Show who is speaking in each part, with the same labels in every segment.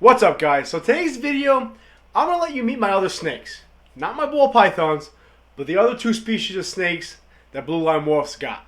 Speaker 1: What's up, guys? So today's video, I'm going to let you meet my other snakes. Not my ball pythons, but the other two species of snakes that Blue Line Morphs got.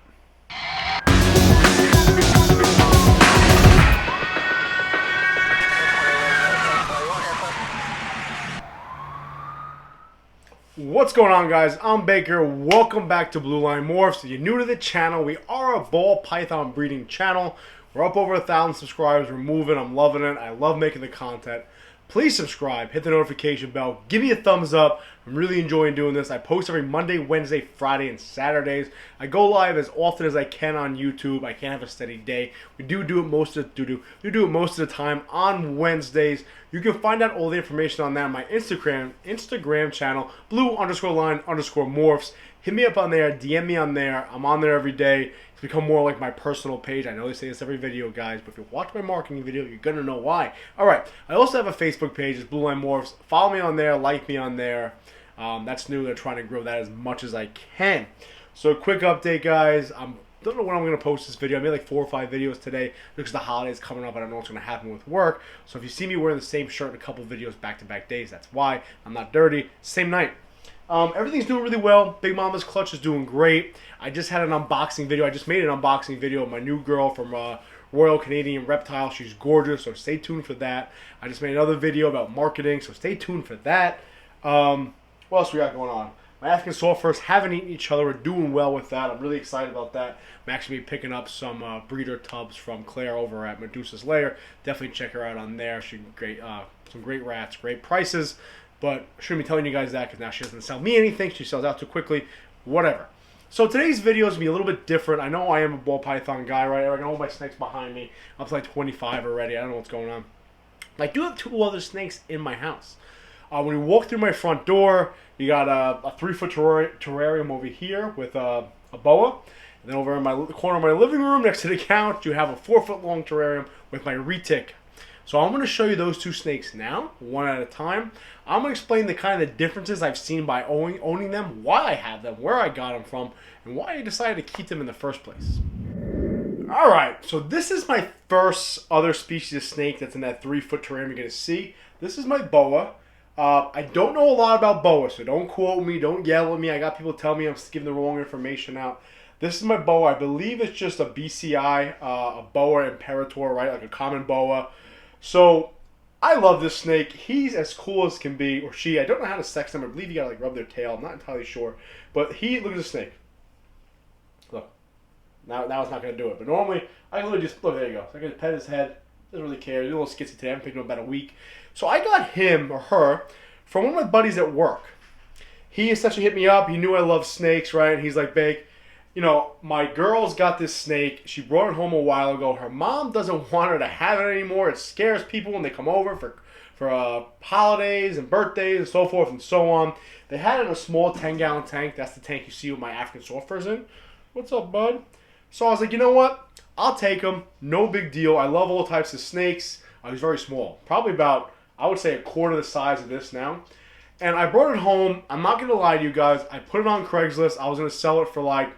Speaker 1: What's going on, guys? I'm Baker. Welcome back to Blue Line Morphs. If you're new to the channel, we are a ball python breeding channel. We're up over 1,000 subscribers. We're moving. I'm loving it. I love making the content. Please subscribe, hit the notification bell, give me a thumbs up. I'm really enjoying doing this. I post every Monday, Wednesday, Friday, and Saturdays. I go live as often as I can on YouTube. I can't have a steady day. We do it most of the time on Wednesdays. You can find out all the information on that on my Instagram channel, blue_line_morphs. Hit me up on there, DM me on there. I'm on there every day. It's become more like my personal page. I know they say this every video, guys, but if you watch my marketing video, you're going to know why. All right, I also have a Facebook page. It's Blue Line Morphs. Follow me on there. Like me on there. That's new. They're trying to grow that as much as I can. So quick update, guys. I don't know when I'm going to post this video. I made like 4 or 5 videos today because the holidays coming up. I don't know what's going to happen with work. So if you see me wearing the same shirt in a couple videos back-to-back days, that's why. I'm not dirty. Same night. Everything's doing really well. Big Mama's clutch is doing great. I just had an unboxing video. I just made an unboxing video of my new girl from Royal Canadian Reptile. She's gorgeous, so stay tuned for that. I just made another video about marketing, so stay tuned for that. What else we got going on? My African Sulfurs haven't eaten each other. We're doing well with that. I'm really excited about that. I'm actually picking up some breeder tubs from Claire over at Medusa's Lair. Definitely check her out on there. She's great, some great rats, great prices. But I shouldn't be telling you guys that because now she doesn't sell me anything. She sells out too quickly. Whatever. So today's video is going to be a little bit different. I know I am a ball python guy, right? I got all my snakes behind me. I'm up to like 25 already. I don't know what's going on. I do have 2 other snakes in my house. When you walk through my front door, you got a 3-foot terrarium over here with a boa. And then over in the corner of my living room next to the couch, you have a 4-foot long terrarium with my retic. So I'm going to show you those 2 snakes now, one at a time. I'm going to explain the kind of differences I've seen by owning them, why I have them, where I got them from, and why I decided to keep them in the first place. Alright, so this is my first other species of snake that's in that 3-foot terrarium you're going to see. This is my boa. I don't know a lot about boa, so don't quote me, don't yell at me. I got people telling me I'm giving the wrong information out. This is my boa. I believe it's just a BCI, a Boa Imperator, right? Like a common boa. So, I love this snake. He's as cool as can be, or she. I don't know how to sex them. I believe you gotta like rub their tail. I'm not entirely sure. But look at the snake. Look. Now it's not gonna do it. But normally, I can literally just, look, there you go. So I can just pet his head. Doesn't really care. He's a little skitsy today. I haven't picked him up about a week. So I got him, or her, from one of my buddies at work. He essentially hit me up. He knew I love snakes, right? And he's like, Bake, you know, my girl's got this snake. She brought it home a while ago. Her mom doesn't want her to have it anymore. It scares people when they come over for holidays and birthdays and so forth and so on. They had it in a small 10-gallon tank. That's the tank you see with my African Sulfurs in. What's up, bud? So I was like, you know what? I'll take him. No big deal. I love all types of snakes. He's very small. Probably about, I would say, 1/4 the size of this now. And I brought it home. I'm not going to lie to you guys. I put it on Craigslist. I was going to sell it for like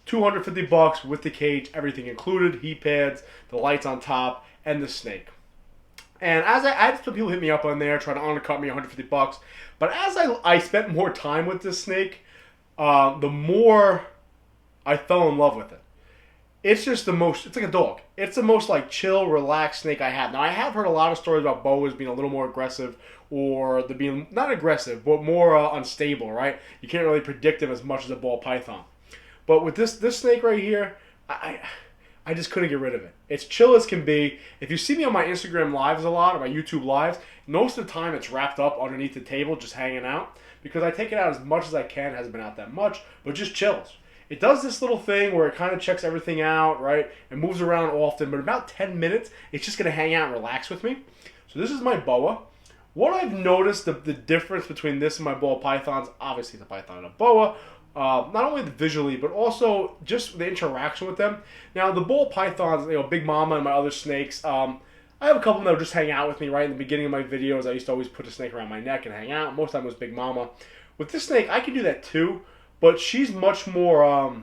Speaker 1: $250 with the cage, everything included, heat pads, the lights on top, and the snake. And as I had some people hit me up on there trying to undercut me $150, but as I spent more time with this snake, the more I fell in love with it. It's just the most, it's like a dog. It's the most like chill, relaxed snake I have. Now I have heard a lot of stories about boas being a little more aggressive, or the being, not aggressive, but more unstable, right? You can't really predict them as much as a ball python. But with this snake right here, I just couldn't get rid of it. It's chill as can be. If you see me on my Instagram lives a lot, or my YouTube lives, most of the time it's wrapped up underneath the table, just hanging out. Because I take it out as much as I can. It hasn't been out that much, but just chills. It does this little thing where it kind of checks everything out, right? It moves around often, but about 10 minutes, it's just going to hang out and relax with me. So this is my boa. What I've noticed, the difference between this and my ball pythons, obviously the python and a boa, not only visually, but also just the interaction with them. Now, the ball pythons, you know, Big Mama and my other snakes, I have a couple that would just hang out with me, right? In the beginning of my videos, I used to always put a snake around my neck and hang out. Most of the time it was Big Mama. With this snake, I can do that too, but she's much more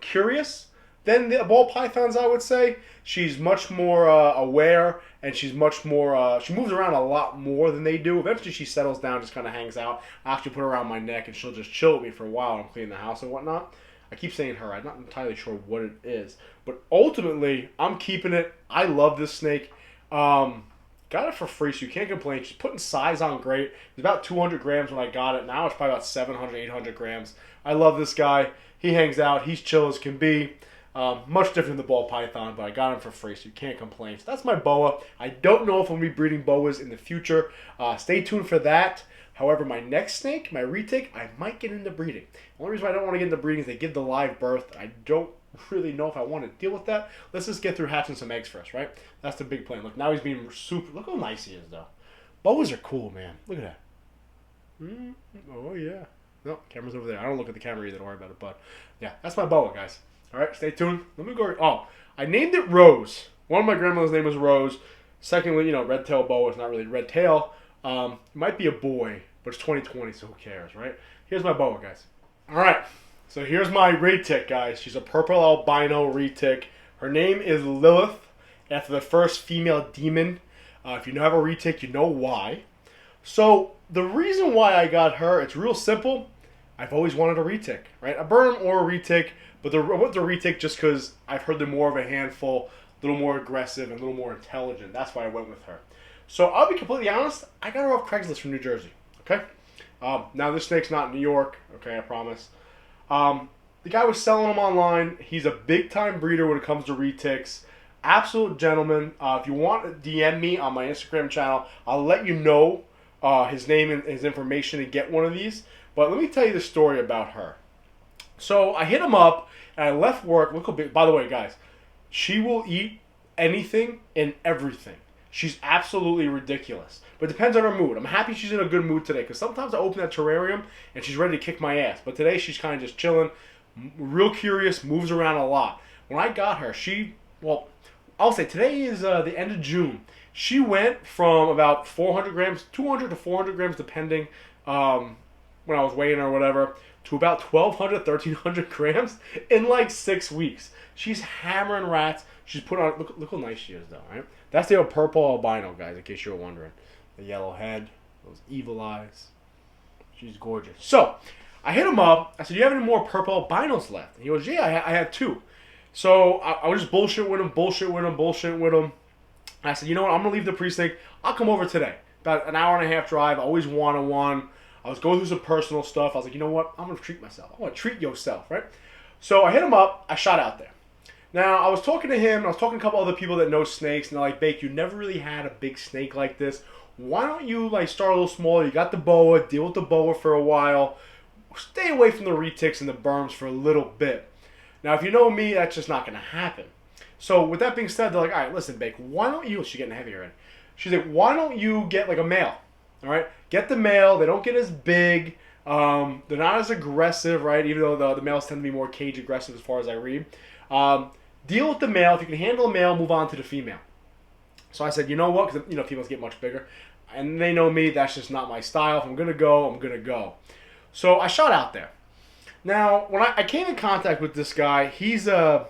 Speaker 1: curious, than the ball pythons, I would say. She's much more aware, and she's much more, she moves around a lot more than they do. Eventually she settles down, just kind of hangs out. I actually put her around my neck, and she'll just chill with me for a while. I'm cleaning the house and whatnot. I keep saying her. I'm not entirely sure what it is. But ultimately, I'm keeping it. I love this snake. Got it for free, so you can't complain. She's putting size on great. It's about 200 grams when I got it. Now it's probably about 700, 800 grams. I love this guy. He hangs out. He's chill as can be. Much different than the ball python, but I got him for free, so you can't complain. So that's my boa. I don't know if I'm going to be breeding boas in the future. Stay tuned for that. However, my next snake, my retic, I might get into breeding. The only reason why I don't want to get into breeding is they give the live birth. I don't really know if I want to deal with that. Let's just get through hatching some eggs first, right? That's the big plan. Look, now he's being super. Look how nice he is, though. Boas are cool, man. Look at that. Oh, yeah. No, camera's over there. I don't look at the camera either. Don't worry about it. But, yeah, that's my boa, guys. All right, stay tuned. Let me go. Oh, I named it Rose. One of my grandmother's name was Rose. Secondly, red tail boa is not really red tail. It might be a boy, but it's 2020, so who cares, right? Here's my boa, guys. All right, so here's my retic, guys. She's a purple albino retic. Her name is Lilith, after the first female demon. If you have a retic, you know why. So the reason why I got her, it's real simple. I've always wanted a retic, right? A Burnham or a retic, but I went the retic just because I've heard they're more of a handful, a little more aggressive, and a little more intelligent. That's why I went with her. So I'll be completely honest, I got her off Craigslist from New Jersey, okay? Now this snake's not in New York, okay, I promise. The guy was selling them online. He's a big-time breeder when it comes to retics. Absolute gentleman. If you want to DM me on my Instagram channel, I'll let you know his name and his information to get one of these. But let me tell you the story about her. So I hit him up, and I left work. Look how big. By the way, guys, she will eat anything and everything. She's absolutely ridiculous. But it depends on her mood. I'm happy she's in a good mood today, because sometimes I open that terrarium, and she's ready to kick my ass. But today, she's kind of just chilling, real curious, moves around a lot. When I got her, I'll say today is the end of June. She went from about 400 grams, 200 to 400 grams, depending when I was weighing her or whatever, to about 1,200, 1,300 grams in like 6 weeks. She's hammering rats. She's put on, look how nice she is though, right? That's the old purple albino, guys, in case you were wondering. The yellow head, those evil eyes. She's gorgeous. So, I hit him up. I said, do you have any more purple albinos left? And he goes, yeah, I have 2. So, I was just bullshit with him. I said, you know what, I'm going to leave the precinct. I'll come over today. About an hour and a half drive, always one-on-one. I was going through some personal stuff. I was like, you know what, I'm going to treat myself. I want to treat yourself, right? So, I hit him up. I shot out there. Now, I was talking to him, and I was talking to a couple other people that know snakes, and they're like, Bake, you never really had a big snake like this. Why don't you start a little smaller? You got the boa, deal with the boa for a while. Stay away from the retics and the berms for a little bit. Now, if you know me, that's just not going to happen. So, with that being said, they're like, all right, listen, Bake, why don't you, she's getting heavy already. She's like, why don't you get a male, all right? Get the male. They don't get as big. They're not as aggressive, right? Even though the males tend to be more cage aggressive as far as I read. Deal with the male. If you can handle a male, move on to the female. So I said, you know what? Because, females get much bigger. And they know me. That's just not my style. If I'm going to go, I'm going to go. So I shot out there. Now, when I came in contact with this guy, he's I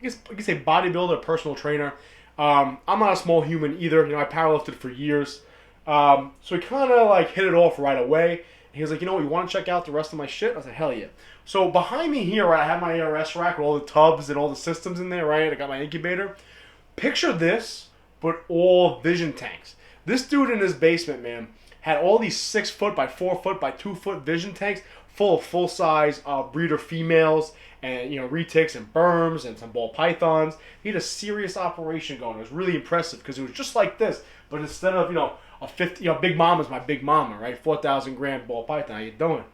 Speaker 1: guess you could say bodybuilder, personal trainer. I'm not a small human either. I powerlifted for years. So he kind of hit it off right away. And he was like, you know what, you want to check out the rest of my shit? I was like, hell yeah. So behind me here, right, I have my ARS rack with all the tubs and all the systems in there, right? I got my incubator. Picture this, but all vision tanks. This dude in his basement, man, had all these 6 foot by 4 foot by 2 foot vision tanks full of full size breeder females and retics and berms and some ball pythons. He had a serious operation going. It was really impressive because it was just like this, but instead of a 50, Big Mama's my Big Mama, right? 4,000 gram ball python. How you doing?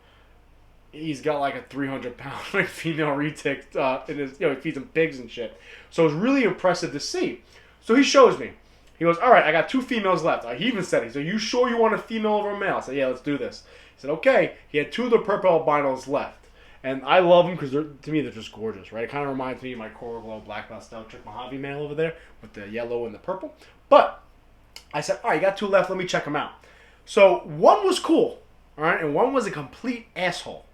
Speaker 1: He's got a 300-pound female retic in his, he feeds them pigs and shit. So it was really impressive to see. So he shows me. He goes, all right, I got 2 females left. He even said, he said, you sure you want a female over a male? I said, yeah, let's do this. He said, okay. He had 2 of the purple albinos left. And I love them because to me, they're just gorgeous, right? It kind of reminds me of my Coral Glow Black Pastel Trick Mojave male over there with the yellow and the purple. But I said, all right, you got 2 left. Let me check them out. So one was cool, all right? And one was a complete asshole.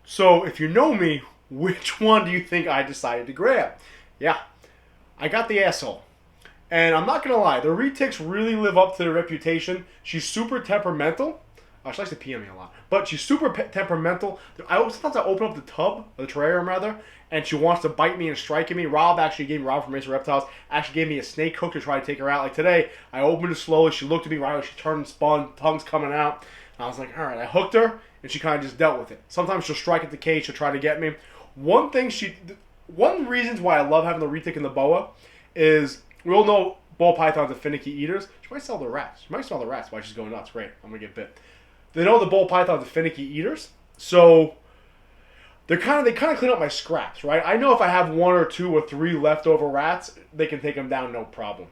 Speaker 1: So if you know me, Which one do you think I decided to grab? Yeah, I got the asshole. And I'm not going to lie, the retics really live up to their reputation. She's super temperamental. She likes to pee on me a lot. But she's super temperamental. Sometimes I open up the tub, or the terrarium rather, and she wants to bite me and strike at me. Rob from Racer Reptiles actually gave me a snake hook to try to take her out. Like today, I opened it slowly. She looked at me right away. She turned and spun, tongue's coming out. And I was like, all right, I hooked her, and she kind of just dealt with it. Sometimes she'll strike at the cage. She'll try to get me. One of the reasons why I love having the retic and the boa is we all know ball pythons are finicky eaters. She might sell the rats. She might sell the rats while she's going nuts. Great. I'm going to get bit. They know the ball pythons are finicky eaters, so they kind of clean up my scraps, right? I know if I have 1 or 2 or 3 leftover rats, they can take them down no problem.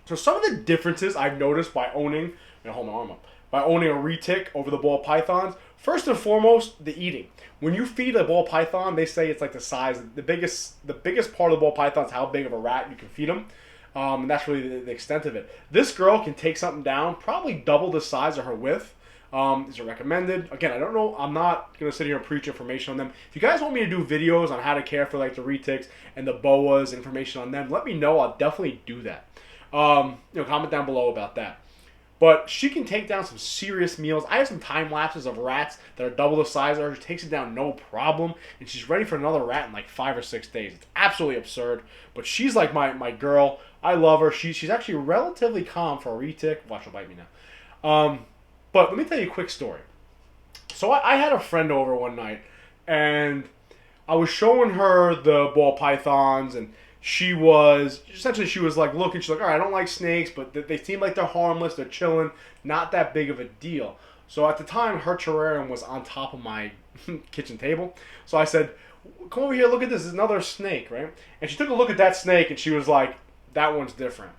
Speaker 1: So some of the differences I've noticed by owning, hold my arm up, by owning a retic over the ball pythons, first and foremost, the eating. When you feed a ball python, they say it's like the size, the biggest part of the ball python is how big of a rat you can feed them. And that's really the extent of it. This girl can take something down, probably double the size of her width. These are recommended. Again, I don't know. I'm not going to sit here and preach information on them. If you guys want me to do videos on how to care for like the retics and the boas, information on them, let me know. I'll definitely do that. Comment down below about that. But she can take down some serious meals. I have some time lapses of rats that are double the size of her. She takes it down no problem. And she's ready for another rat in like 5 or 6 days. It's absolutely absurd. But she's like my girl. I love her. She's actually relatively calm for a retic. Watch her bite me now. But let me tell you a quick story. So I had a friend over one night, and I was showing her the ball pythons, and she was like looking. She's like, all right, I don't like snakes, but they seem like they're harmless. They're chilling, not that big of a deal. So at the time, her terrarium was on top of my kitchen table. So I said, come over here, look at this. There's another snake, right? And she took a look at that snake, and she was like, that one's different.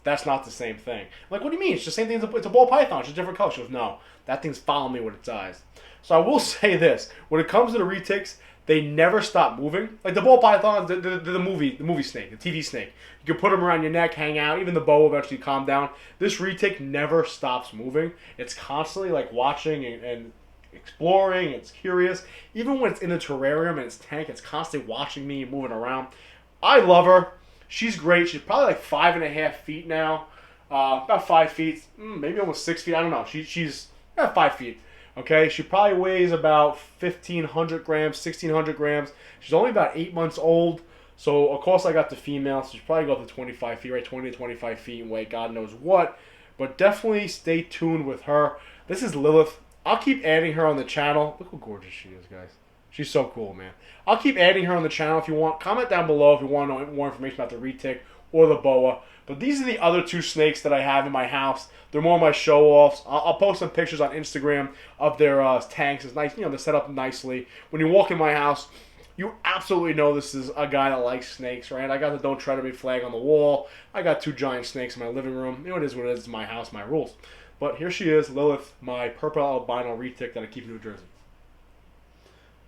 Speaker 1: That's not the same thing. I'm like, what do you mean? It's the same thing. It's a ball python. It's a different color. She goes, no, that thing's following me with its eyes. So I will say this. When it comes to the retics, they never stop moving. Like the ball pythons, the movie snake, the TV snake. You can put them around your neck, hang out. Even the boa eventually calm down. This retic never stops moving. It's constantly like watching and exploring. It's curious. Even when it's in the terrarium and its tank, it's constantly watching me and moving around. I love her. She's great. She's probably like 5.5 feet now. About 5 feet, maybe almost 6 feet. I don't know. She's about 5 feet. Okay, she probably weighs about 1,500 grams, 1,600 grams. She's only about 8 months old. So, of course, I got the female. So she's probably go up to 25 feet, right? 20 to 25 feet in weight. God knows what. But definitely stay tuned with her. This is Lilith. I'll keep adding her on the channel. Look how gorgeous she is, guys. She's so cool, man. I'll keep adding her on the channel if you want. Comment down below if you want to know more information about the retic or the boa. But these are the other 2 snakes that I have in my house. They're more my show-offs. I'll post some pictures on Instagram of their tanks. It's nice, they're set up nicely. When you walk in my house, you absolutely know this is a guy that likes snakes, right? I got the Don't Tread on Me flag on the wall. I got 2 giant snakes in my living room. It is what it is. It's my house, my rules. But here she is, Lilith, my purple albino retic that I keep in New Jersey.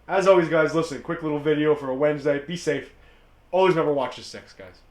Speaker 1: As always, guys, listen, quick little video for a Wednesday. Be safe. Always remember, watch the 6, guys.